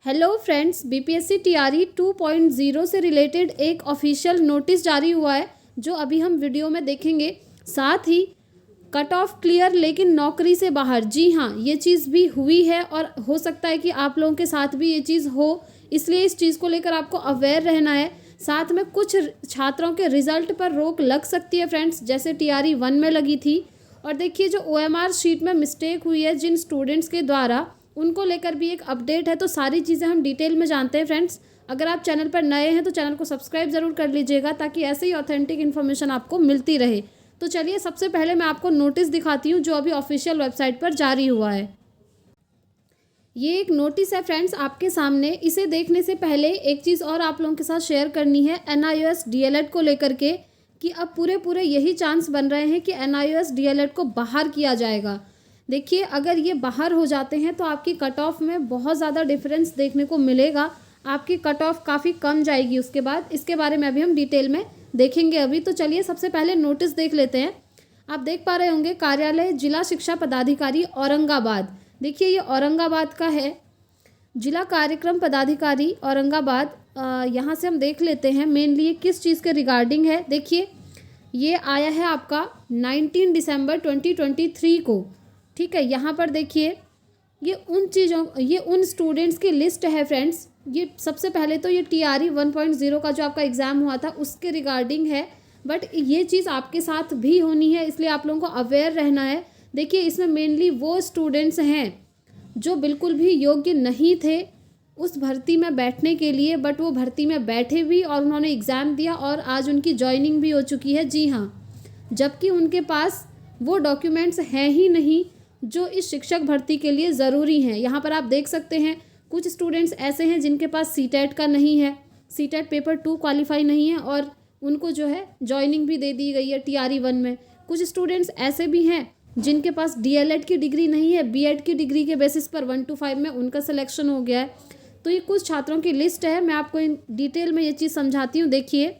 Hello friends, BPSC TRE 2.0 से related एक official notice जारी हुआ है जो अभी हम वीडियो में देखेंगे। साथ ही कट ऑफ क्लियर लेकिन नौकरी से बाहर, जी हाँ, ये चीज़ भी हुई है और हो सकता है कि आप लोगों के साथ भी ये चीज़ हो, इसलिए इस चीज़ को लेकर आपको अवेयर रहना है। साथ में कुछ छात्रों के रिजल्ट पर रोक लग सकती है फ्रेंड्स, जैसे टीआरई 1 में लगी थी। और देखिए, जो ओएमआर शीट में मिस्टेक हुई है जिन स्टूडेंट्स के द्वारा, उनको लेकर भी एक अपडेट है। तो सारी चीज़ें हम डिटेल में जानते हैं फ्रेंड्स। अगर आप चैनल पर नए हैं तो चैनल को सब्सक्राइब ज़रूर कर लीजिएगा ताकि ऐसे ही ऑथेंटिक इन्फॉर्मेशन आपको मिलती रहे। तो चलिए, सबसे पहले मैं आपको नोटिस दिखाती हूँ जो अभी ऑफिशियल वेबसाइट पर जारी हुआ है। ये एक नोटिस है फ्रेंड्स आपके सामने। इसे देखने से पहले एक चीज़ और आप लोगों के साथ शेयर करनी है NIOS DLED को लेकर के, कि अब पूरे यही चांस बन रहे हैं कि NIOS DLED को बाहर किया जाएगा। देखिए, अगर ये बाहर हो जाते हैं तो आपकी कट ऑफ में बहुत ज़्यादा डिफरेंस देखने को मिलेगा। आपकी कट ऑफ काफ़ी कम जाएगी उसके बाद। इसके बारे में अभी हम डिटेल में देखेंगे अभी। तो चलिए, सबसे पहले नोटिस देख लेते हैं। आप देख पा रहे होंगे, कार्यालय जिला शिक्षा पदाधिकारी औरंगाबाद। देखिए, ये औरंगाबाद का है, जिला कार्यक्रम पदाधिकारी औरंगाबाद। यहाँ से हम देख लेते हैं मेनली ये किस चीज़ के रिगार्डिंग है। देखिए, ये आया है आपका 19 दिसंबर 2023 को। ठीक है, यहाँ पर देखिए, ये उन स्टूडेंट्स की लिस्ट है फ्रेंड्स। ये सबसे पहले तो ये टीआरई 1.0 का जो आपका एग्ज़ाम हुआ था उसके रिगार्डिंग है, बट ये चीज़ आपके साथ भी होनी है, इसलिए आप लोगों को अवेयर रहना है। देखिए, इसमें मेनली वो स्टूडेंट्स हैं जो बिल्कुल भी योग्य नहीं थे उस भर्ती में बैठने के लिए, बट वो भर्ती में बैठे भी और उन्होंने एग्ज़ाम दिया और आज उनकी जॉइनिंग भी हो चुकी है। जी हाँ, जबकि उनके पास वो डॉक्यूमेंट्स हैं ही नहीं जो इस शिक्षक भर्ती के लिए ज़रूरी हैं। यहाँ पर आप देख सकते हैं, कुछ स्टूडेंट्स ऐसे हैं जिनके पास सीटेट का नहीं है, सीटेट पेपर 2 क्वालिफाई नहीं है और उनको जो है जॉइनिंग भी दे दी गई है टीआरई 1 में। कुछ स्टूडेंट्स ऐसे भी हैं जिनके पास डीएलएड की डिग्री नहीं है, बीएड की डिग्री के बेसिस पर 1 to 5 में उनका सिलेक्शन हो गया है। तो ये कुछ छात्रों की लिस्ट है। मैं आपको इन डिटेल में ये चीज़ समझाती हूँ। देखिए,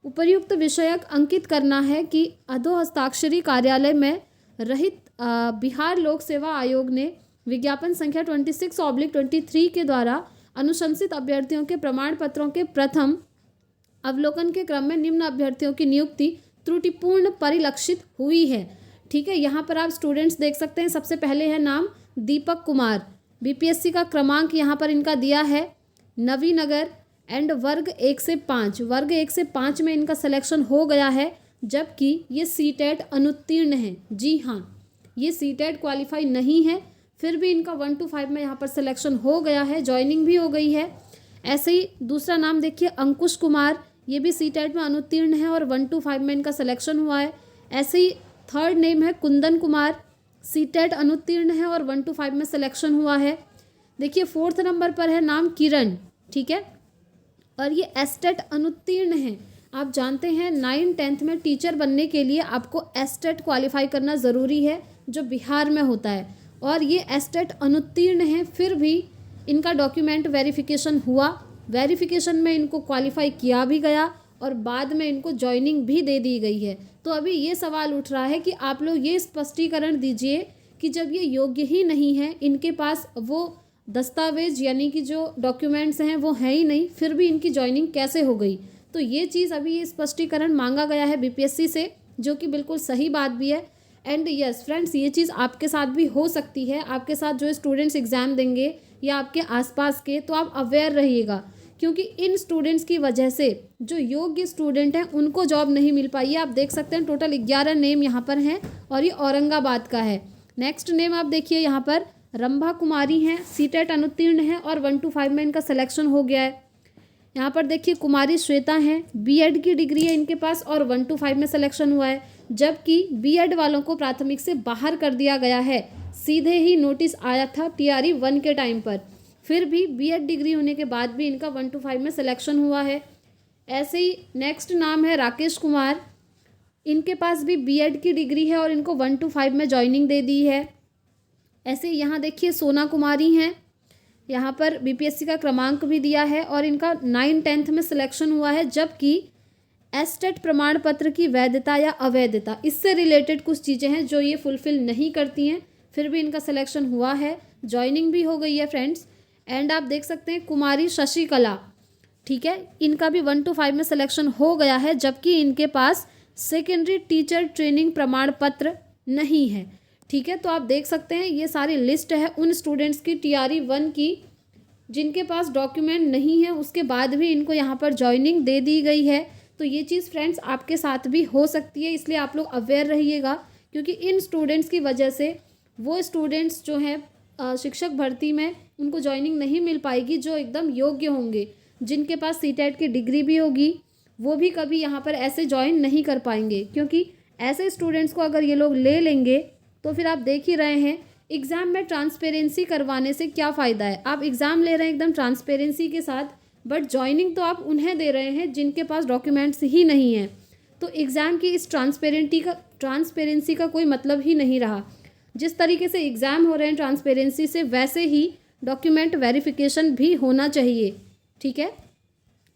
उपर्युक्त विषयक अंकित करना है कि अधो हस्ताक्षरी कार्यालय में रहित बिहार लोक सेवा आयोग ने विज्ञापन संख्या 26/23 के द्वारा अनुशंसित अभ्यर्थियों के प्रमाण पत्रों के प्रथम अवलोकन के क्रम में निम्न अभ्यर्थियों की नियुक्ति त्रुटिपूर्ण परिलक्षित हुई है। ठीक है, यहाँ पर आप स्टूडेंट्स देख सकते हैं। सबसे पहले है नाम दीपक कुमार, बीपीएससी का क्रमांक यहाँ पर इनका दिया है नवीनगर एंड वर्ग 1 से 5। वर्ग 1 से 5 में इनका सिलेक्शन हो गया है, जबकि ये सीटेट अनुत्तीर्ण है। जी हाँ, ये सीटेट क्वालिफाई नहीं है, फिर भी इनका 1 to 5 में यहाँ पर सिलेक्शन हो गया है, जॉइनिंग भी हो गई है। ऐसे ही दूसरा नाम देखिए, अंकुश कुमार, ये भी सीटेट में अनुत्तीर्ण है और 1 to 5 में इनका सिलेक्शन हुआ है। ऐसे ही थर्ड नेम है कुंदन कुमार, सीटेट अनुत्तीर्ण है और 1 to 5 में सिलेक्शन हुआ है। देखिए, फोर्थ नंबर पर है नाम किरण, ठीक है, और ये एस्टेट अनुत्तीर्ण है। आप जानते हैं 9th-10th में टीचर बनने के लिए आपको एस्टेट क्वालिफाई करना ज़रूरी है, जो बिहार में होता है, और ये एस्टेट अनुत्तीर्ण है। फिर भी इनका डॉक्यूमेंट वेरिफिकेशन हुआ, वेरिफिकेशन में इनको क्वालिफाई किया भी गया और बाद में इनको जॉइनिंग भी दे दी गई है। तो अभी ये सवाल उठ रहा है कि आप लोग ये स्पष्टीकरण दीजिए कि जब ये योग्य ही नहीं है, इनके पास वो दस्तावेज यानी कि जो डॉक्यूमेंट्स हैं वो हैं ही नहीं, फिर भी इनकी जॉइनिंग कैसे हो गई। तो ये चीज़ अभी ये स्पष्टीकरण मांगा गया है बीपीएससी से, जो कि बिल्कुल सही बात भी है। एंड यस फ्रेंड्स, ये चीज़ आपके साथ भी हो सकती है। आपके साथ जो स्टूडेंट्स एग्ज़ाम देंगे या आपके आसपास के, तो आप अवेयर रहिएगा, क्योंकि इन स्टूडेंट्स की वजह से जो योग्य स्टूडेंट हैं उनको जॉब नहीं मिल पाई है। आप देख सकते हैं टोटल 11 नेम यहाँ पर हैं और ये औरंगाबाद का है। नेक्स्ट नेम आप देखिए, यहाँ पर रंभा कुमारी हैं, सीटेट अनुत्तीर्ण है और 1 to 5 में इनका सिलेक्शन हो गया है। यहाँ पर देखिए, कुमारी श्वेता हैं, बीएड की डिग्री है इनके पास और 1 to 5 में सिलेक्शन हुआ है, जबकि बीएड वालों को प्राथमिक से बाहर कर दिया गया है। सीधे ही नोटिस आया था टीआरई 1 के टाइम पर, फिर भी बीएड डिग्री होने के बाद भी इनका 1 to 5 में सिलेक्शन हुआ है। ऐसे ही नेक्स्ट नाम है राकेश कुमार, इनके पास भी बीएड की डिग्री है और इनको 1 to 5 में जॉइनिंग दे दी है। ऐसे यहाँ देखिए, सोना कुमारी हैं, यहाँ पर बीपीएससी का क्रमांक भी दिया है और इनका 9th-10th में सिलेक्शन हुआ है, जबकि एस्टेट प्रमाण पत्र की वैधता या अवैधता, इससे रिलेटेड कुछ चीज़ें हैं जो ये फुलफिल नहीं करती हैं, फिर भी इनका सिलेक्शन हुआ है, जॉइनिंग भी हो गई है फ्रेंड्स। एंड आप देख सकते हैं कुमारी शशिकला, ठीक है, इनका भी 1 to 5 में सिलेक्शन हो गया है, जबकि इनके पास सेकेंडरी टीचर ट्रेनिंग प्रमाण पत्र नहीं है, ठीक है। तो आप देख सकते हैं ये सारी लिस्ट है उन स्टूडेंट्स की TRE 1 की जिनके पास डॉक्यूमेंट नहीं है, उसके बाद भी इनको यहाँ पर ज्वाइनिंग दे दी गई है। तो ये चीज़ फ्रेंड्स आपके साथ भी हो सकती है, इसलिए आप लोग अवेयर रहिएगा, क्योंकि इन स्टूडेंट्स की वजह से वो स्टूडेंट्स जो हैं शिक्षक भर्ती में उनको ज्वाइनिंग नहीं मिल पाएगी जो एकदम योग्य होंगे, जिनके पास CTET की डिग्री भी होगी, वो भी कभी यहाँ पर ऐसे ज्वाइन नहीं कर पाएंगे, क्योंकि ऐसे स्टूडेंट्स को अगर ये लोग ले लेंगे तो फिर आप देख ही रहे हैं एग्ज़ाम में ट्रांसपेरेंसी करवाने से क्या फ़ायदा है। आप एग्ज़ाम ले रहे हैं एकदम ट्रांसपेरेंसी के साथ, बट ज्वाइनिंग तो आप उन्हें दे रहे हैं जिनके पास डॉक्यूमेंट्स ही नहीं हैं। तो एग्ज़ाम की इस ट्रांसपेरेंसी का कोई मतलब ही नहीं रहा। जिस तरीके से एग्ज़ाम हो रहे हैं ट्रांसपेरेंसी से, वैसे ही डॉक्यूमेंट वेरिफिकेशन भी होना चाहिए, ठीक है।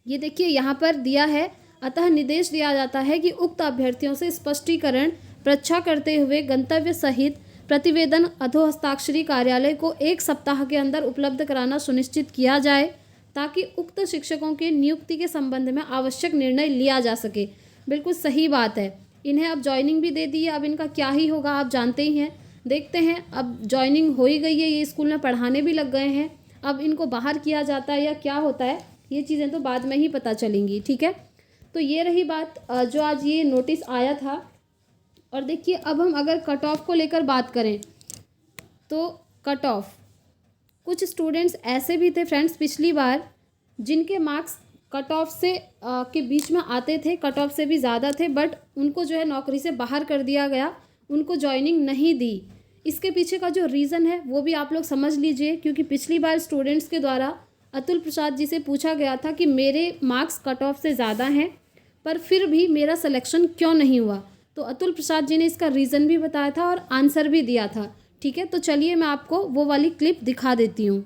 ये देखिए यहाँ पर दिया है, अतः निर्देश दिया जाता है कि उक्त अभ्यर्थियों से स्पष्टीकरण परीक्षा करते हुए गंतव्य सहित प्रतिवेदन अधोहस्ताक्षरी कार्यालय को 1 सप्ताह के अंदर उपलब्ध कराना सुनिश्चित किया जाए, ताकि उक्त शिक्षकों के नियुक्ति के संबंध में आवश्यक निर्णय लिया जा सके। बिल्कुल सही बात है। इन्हें अब ज्वाइनिंग भी दे दी है, अब इनका क्या ही होगा आप जानते ही हैं। देखते हैं, अब ज्वाइनिंग हो ही गई है, ये स्कूल में पढ़ाने भी लग गए हैं, अब इनको बाहर किया जाता है या क्या होता है, ये चीज़ें तो बाद में ही पता चलेंगी, ठीक है। तो ये रही बात जो आज ये नोटिस आया था। और देखिए अब हम अगर कट ऑफ को लेकर बात करें तो कट ऑफ, कुछ स्टूडेंट्स ऐसे भी थे फ्रेंड्स पिछली बार जिनके मार्क्स कट ऑफ से के बीच में आते थे, कट ऑफ से भी ज़्यादा थे, बट उनको जो है नौकरी से बाहर कर दिया गया, उनको ज्वाइनिंग नहीं दी। इसके पीछे का जो रीज़न है वो भी आप लोग समझ लीजिए, क्योंकि पिछली बार स्टूडेंट्स के द्वारा अतुल प्रसाद जी से पूछा गया था कि मेरे मार्क्स कट ऑफ से ज़्यादा हैं पर फिर भी मेरा सिलेक्शन क्यों नहीं हुआ। तो अतुल प्रसाद जी ने इसका रीज़न भी बताया था और आंसर भी दिया था, ठीक है। तो चलिए मैं आपको वो वाली क्लिप दिखा देती हूँ।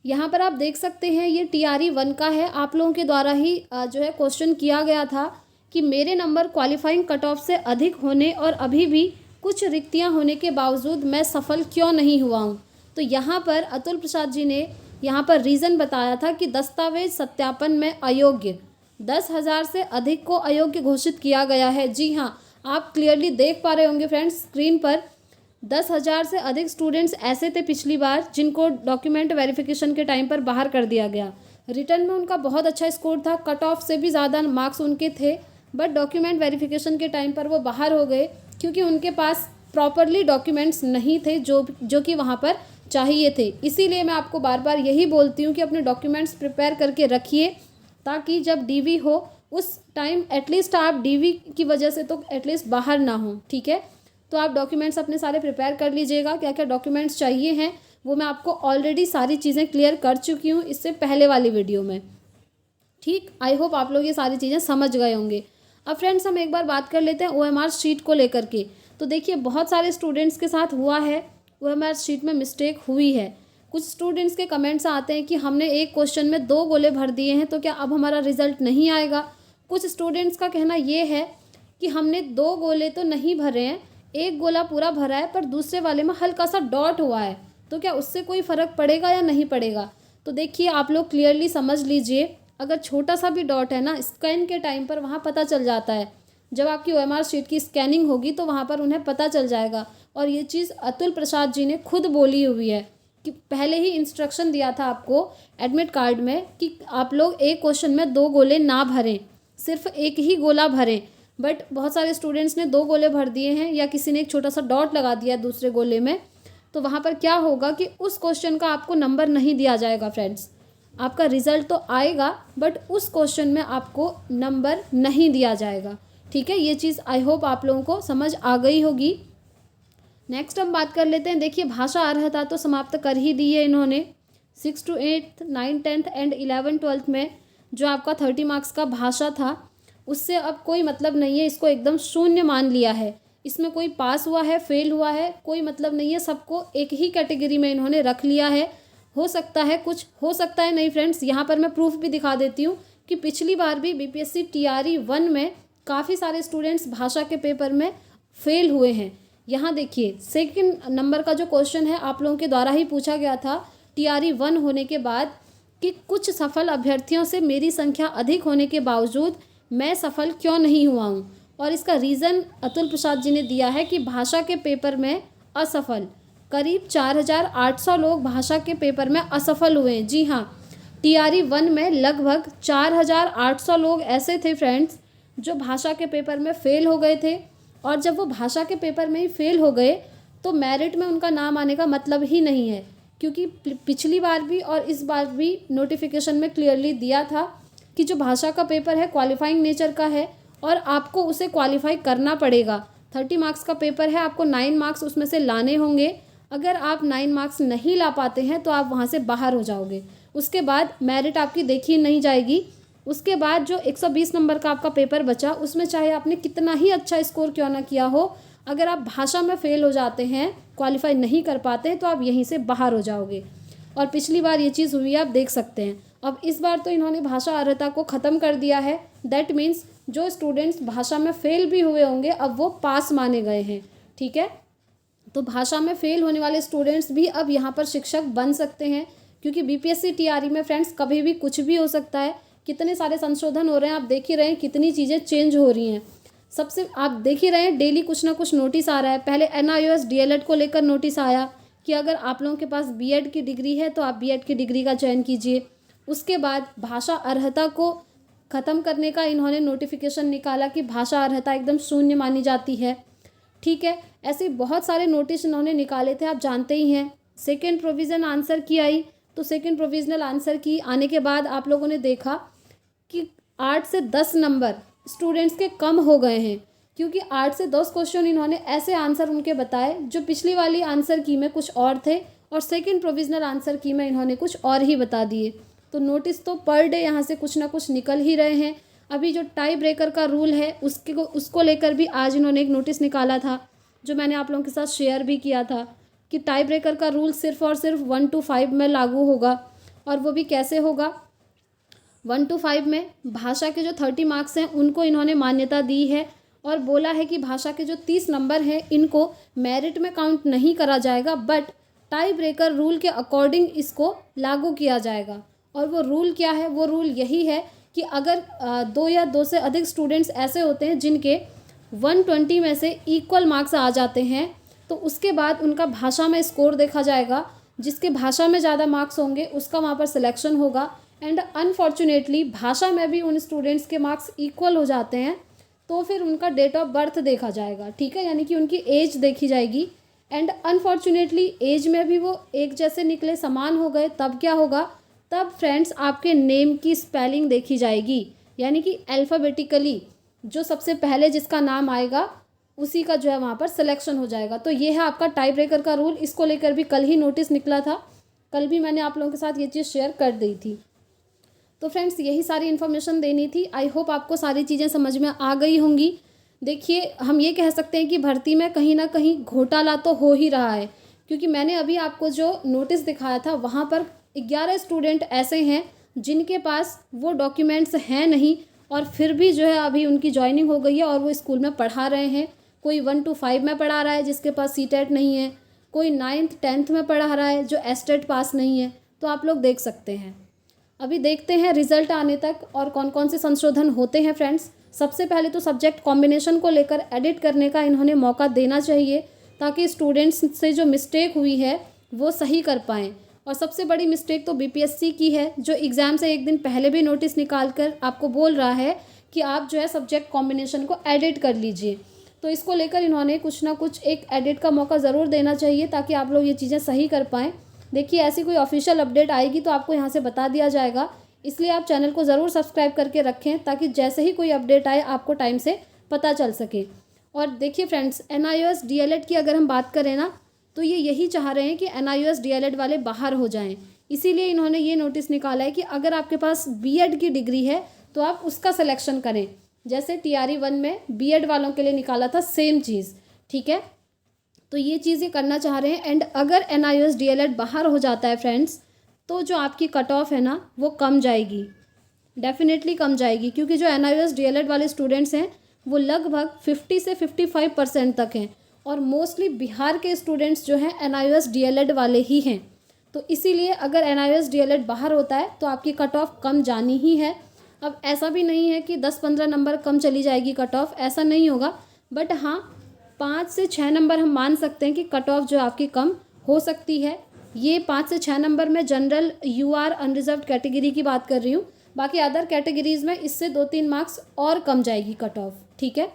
यहाँ पर आप देख सकते हैं ये TRE 1 का है। आप लोगों के द्वारा ही जो है क्वेश्चन किया गया था कि मेरे नंबर क्वालिफाइंग कट ऑफ से अधिक होने और अभी भी कुछ रिक्तियाँ होने के बावजूद मैं सफल क्यों नहीं हुआ हूँ। तो यहाँ पर अतुल प्रसाद जी ने यहाँ पर रीज़न बताया था कि दस्तावेज सत्यापन में अयोग्य 10,000 से अधिक को अयोग्य घोषित किया गया है। जी हाँ, आप क्लियरली देख पा रहे होंगे फ्रेंड्स स्क्रीन पर, 10,000 से अधिक स्टूडेंट्स ऐसे थे पिछली बार जिनको डॉक्यूमेंट वेरिफिकेशन के टाइम पर बाहर कर दिया गया। रिटर्न में उनका बहुत अच्छा स्कोर था, कट ऑफ से भी ज़्यादा मार्क्स उनके थे, बट डॉक्यूमेंट वेरिफिकेशन के टाइम पर वो बाहर हो गए क्योंकि उनके पास प्रॉपरली डॉक्यूमेंट्स नहीं थे जो कि वहाँ पर चाहिए थे। इसीलिए मैं आपको बार बार यही बोलती हूँ कि अपने डॉक्यूमेंट्स प्रिपेयर करके रखिए, ताकि जब DV हो उस टाइम एटलीस्ट आप DV की वजह से तो एटलीस्ट बाहर ना हो, ठीक है। तो आप डॉक्यूमेंट्स अपने सारे प्रिपेयर कर लीजिएगा। क्या क्या डॉक्यूमेंट्स चाहिए हैं वो मैं आपको ऑलरेडी सारी चीज़ें क्लियर कर चुकी हूँ इससे पहले वाली वीडियो में, ठीक। आई होप आप लोग ये सारी चीज़ें समझ गए होंगे। अब फ्रेंड्स हम एक बार बात कर लेते हैं OMR शीट को लेकर के। तो देखिए बहुत सारे स्टूडेंट्स के साथ हुआ है, OMR शीट में मिस्टेक हुई है। कुछ स्टूडेंट्स के कमेंट्स आते हैं कि हमने एक क्वेश्चन में 2 गोले भर दिए हैं तो क्या अब हमारा रिजल्ट नहीं आएगा। कुछ स्टूडेंट्स का कहना ये है कि हमने 2 गोले तो नहीं भरे हैं, 1 गोला पूरा भरा है पर दूसरे वाले में हल्का सा डॉट हुआ है, तो क्या उससे कोई फ़र्क पड़ेगा या नहीं पड़ेगा। तो देखिए आप लोग क्लियरली समझ लीजिए, अगर छोटा सा भी डॉट है ना, स्कैन के टाइम पर वहाँ पता चल जाता है। जब आपकी OMR शीट की स्कैनिंग होगी तो वहाँ पर उन्हें पता चल जाएगा। और ये चीज़ अतुल प्रसाद जी ने खुद बोली हुई है कि पहले ही इंस्ट्रक्शन दिया था आपको एडमिट कार्ड में कि आप लोग एक क्वेश्चन में 2 गोले ना भरें, सिर्फ 1 ही गोला भरें। बट बहुत सारे स्टूडेंट्स ने 2 गोले भर दिए हैं या किसी ने एक छोटा सा डॉट लगा दिया दूसरे गोले में, तो वहाँ पर क्या होगा कि उस क्वेश्चन का आपको नंबर नहीं दिया जाएगा फ्रेंड्स। आपका रिजल्ट तो आएगा बट उस क्वेश्चन में आपको नंबर नहीं दिया जाएगा, ठीक है। ये चीज़ आई होप आप लोगों को समझ आ गई होगी। नेक्स्ट हम बात कर लेते हैं। देखिए भाषा अर्हता तो समाप्त कर ही दी है इन्होंने। 6 to 8, 9, 10th एंड 11, 12th में जो आपका 30 मार्क्स का भाषा था उससे अब कोई मतलब नहीं है, इसको एकदम शून्य मान लिया है। इसमें कोई पास हुआ है फेल हुआ है कोई मतलब नहीं है, सबको एक ही कैटेगरी में इन्होंने रख लिया है। हो सकता है कुछ, हो सकता है नहीं फ्रेंड्स। यहाँ पर मैं प्रूफ भी दिखा देती हूँ कि पिछली बार भी BPSC TRE 1 में काफ़ी सारे स्टूडेंट्स भाषा के पेपर में फेल हुए हैं। यहाँ देखिए 2nd नंबर का जो क्वेश्चन है आप लोगों के द्वारा ही पूछा गया था, टीआरई 1 होने के बाद कि कुछ सफल अभ्यर्थियों से मेरी संख्या अधिक होने के बावजूद मैं सफल क्यों नहीं हुआ हूँ। और इसका रीज़न अतुल प्रसाद जी ने दिया है कि भाषा के पेपर में असफल करीब 4,800 लोग भाषा के पेपर में असफल हुए हैं। जी हाँ, टीआरई 1 में लगभग 4,800 लोग ऐसे थे फ्रेंड्स जो भाषा के पेपर में फ़ेल हो गए थे। और जब वो भाषा के पेपर में ही फ़ेल हो गए तो मेरिट में उनका नाम आने का मतलब ही नहीं है, क्योंकि पिछली बार भी और इस बार भी नोटिफिकेशन में क्लियरली दिया था कि जो भाषा का पेपर है क्वालिफाइंग नेचर का है और आपको उसे क्वालिफाई करना पड़ेगा। 30 मार्क्स का पेपर है, आपको 9 मार्क्स उसमें से लाने होंगे। अगर आप 9 मार्क्स नहीं ला पाते हैं तो आप वहाँ से बाहर हो जाओगे। उसके बाद मेरिट आपकी देखी नहीं जाएगी। उसके बाद जो 120 नंबर का आपका पेपर बचा, उसमें चाहे आपने कितना ही अच्छा स्कोर क्यों ना किया हो, अगर आप भाषा में फ़ेल हो जाते हैं, क्वालिफाई नहीं कर पाते हैं, तो आप यहीं से बाहर हो जाओगे। और पिछली बार ये चीज़ हुई, आप देख सकते हैं। अब इस बार तो इन्होंने भाषा अर्हता को ख़त्म कर दिया है। दैट मीन्स जो स्टूडेंट्स भाषा में फ़ेल भी हुए होंगे अब वो पास माने गए हैं। ठीक है, तो भाषा में फ़ेल होने वाले स्टूडेंट्स भी अब यहाँ पर शिक्षक बन सकते हैं, क्योंकि बीपीएससी टीआरई में फ्रेंड्स कभी भी कुछ भी हो सकता है। कितने सारे संशोधन हो रहे हैं, आप देख ही रहे हैं, कितनी चीज़ें चेंज हो रही हैं। सबसे आप देख ही रहे हैं, डेली कुछ ना कुछ नोटिस आ रहा है। पहले NIOS DLED को लेकर नोटिस आया कि अगर आप लोगों के पास बीएड की डिग्री है तो आप बीएड की डिग्री का चयन कीजिए। उसके बाद भाषा अर्हता को ख़त्म करने का इन्होंने नोटिफिकेशन निकाला कि भाषा अर्हता एकदम शून्य मानी जाती है। ठीक है, ऐसे बहुत सारे नोटिस इन्होंने निकाले थे, आप जानते ही हैं। सेकेंड प्रोविज़न आंसर की आई, तो सेकेंड प्रोविज़नल आंसर की आने के बाद आप लोगों ने देखा कि 8 से 10 नंबर स्टूडेंट्स के कम हो गए हैं, क्योंकि 8 से 10 क्वेश्चन इन्होंने ऐसे आंसर उनके बताए जो पिछली वाली आंसर की में कुछ और थे और सेकंड प्रोविज़नल आंसर की में इन्होंने कुछ और ही बता दिए। तो नोटिस तो पर डे यहाँ से कुछ ना कुछ निकल ही रहे हैं। अभी जो टाई ब्रेकर का रूल है उसको लेकर भी आज इन्होंने एक नोटिस निकाला था, जो मैंने आप लोगों के साथ शेयर भी किया था कि टाई ब्रेकर का रूल सिर्फ और सिर्फ 1 to 5 में लागू होगा। और वो भी कैसे होगा, 1 to 5 में भाषा के जो 30 मार्क्स हैं उनको इन्होंने मान्यता दी है और बोला है कि भाषा के जो 30 नंबर हैं इनको मेरिट में काउंट नहीं करा जाएगा, बट टाई ब्रेकर रूल के अकॉर्डिंग इसको लागू किया जाएगा। और वो रूल क्या है, वो रूल यही है कि अगर 2 या 2 से अधिक स्टूडेंट्स ऐसे होते हैं जिनके 120 में से इक्वल मार्क्स आ जाते हैं, तो उसके बाद उनका भाषा में स्कोर देखा जाएगा। जिसके भाषा में ज़्यादा मार्क्स होंगे उसका वहाँ पर सिलेक्शन होगा। एंड अनफॉर्चुनेटली भाषा में भी उन स्टूडेंट्स के मार्क्स इक्वल हो जाते हैं तो फिर उनका डेट ऑफ बर्थ देखा जाएगा। ठीक है, यानी कि उनकी एज देखी जाएगी। एंड अनफॉर्चुनेटली एज में भी वो एक जैसे निकले, समान हो गए, तब क्या होगा, तब फ्रेंड्स आपके नेम की स्पेलिंग देखी जाएगी। यानी कि अल्फ़ाबेटिकली जो सबसे पहले जिसका नाम आएगा उसी का जो है वहाँ पर सिलेक्शन हो जाएगा। तो ये है आपका टाई ब्रेकर का रूल। इसको लेकर भी कल ही नोटिस निकला था, कल भी मैंने आप लोगों के साथ ये चीज़ शेयर कर दी थी। तो फ्रेंड्स यही सारी इन्फॉर्मेशन देनी थी। आई होप आपको सारी चीज़ें समझ में आ गई होंगी। देखिए, हम ये कह सकते हैं कि भर्ती में कहीं ना कहीं घोटाला तो हो ही रहा है, क्योंकि मैंने अभी आपको जो नोटिस दिखाया था वहाँ पर 11 स्टूडेंट ऐसे हैं जिनके पास वो डॉक्यूमेंट्स हैं नहीं और फिर भी जो है अभी उनकी ज्वाइनिंग हो गई है और वो स्कूल में पढ़ा रहे हैं। कोई 1 to 5 में पढ़ा रहा है जिसके पास CTET नहीं है, कोई 9th 10th में पढ़ा रहा है जो STET पास नहीं है। तो आप लोग देख सकते हैं। अभी देखते हैं रिजल्ट आने तक और कौन कौन से संशोधन होते हैं फ्रेंड्स। सबसे पहले तो सब्जेक्ट कॉम्बिनेशन को लेकर एडिट करने का इन्होंने मौका देना चाहिए, ताकि स्टूडेंट्स से जो मिस्टेक हुई है वो सही कर पाएँ। और सबसे बड़ी मिस्टेक तो BPSC की है, जो एग्ज़ाम से एक दिन पहले भी नोटिस निकाल कर आपको बोल रहा है कि आप जो है सब्जेक्ट कॉम्बिनेशन को एडिट कर लीजिए। तो इसको लेकर इन्होंने कुछ ना कुछ एक एडिट का मौका ज़रूर देना चाहिए, ताकि आप लोग ये चीज़ें सही कर पाएँ। देखिए, ऐसी कोई ऑफिशियल अपडेट आएगी तो आपको यहाँ से बता दिया जाएगा, इसलिए आप चैनल को ज़रूर सब्सक्राइब करके रखें, ताकि जैसे ही कोई अपडेट आए आपको टाइम से पता चल सके। और देखिए फ्रेंड्स, NIOS DLED की अगर हम बात करें ना, तो ये यही चाह रहे हैं कि NIOS DLED वाले बाहर हो जाएं। इसीलिए इन्होंने ये नोटिस निकाला है कि अगर आपके पास BEd की डिग्री है तो आप उसका सिलेक्शन करें। जैसे TRE 1 में BEd वालों के लिए निकाला था, सेम चीज़। ठीक है, तो ये चीज़ ये करना चाह रहे हैं। एंड अगर NIOS DLED बाहर हो जाता है फ्रेंड्स, तो जो आपकी कट ऑफ है ना वो कम जाएगी, डेफिनेटली कम जाएगी, क्योंकि जो NIOS DLED वाले स्टूडेंट्स हैं वो लगभग 50 से 55% तक हैं और मोस्टली बिहार के स्टूडेंट्स जो हैं NIOS DLED वाले ही हैं। तो इसीलिए अगर NIOS DLED बाहर होता है तो आपकी कट ऑफ कम जानी ही है। अब ऐसा भी नहीं है कि 10-15 नंबर कम चली जाएगी कट ऑफ, ऐसा नहीं होगा, बट हाँ 5 से 6 नंबर हम मान सकते हैं कि कट ऑफ जो आपकी कम हो सकती है। ये 5 से 6 नंबर में जनरल UR अनरिजर्व कैटेगरी की बात कर रही हूँ, बाकी अदर कैटेगरीज़ में इससे 2-3 मार्क्स और कम जाएगी कट ऑफ। ठीक है,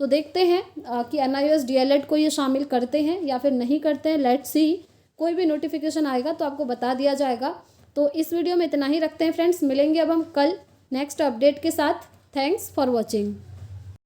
तो देखते हैं कि NIOS DLED को ये शामिल करते हैं या फिर नहीं करते हैं, लेट्स सी। कोई भी नोटिफिकेशन आएगा तो आपको बता दिया जाएगा। तो इस वीडियो में इतना ही रखते हैं फ्रेंड्स, मिलेंगे अब हम कल नेक्स्ट अपडेट के साथ। Thanks for watching.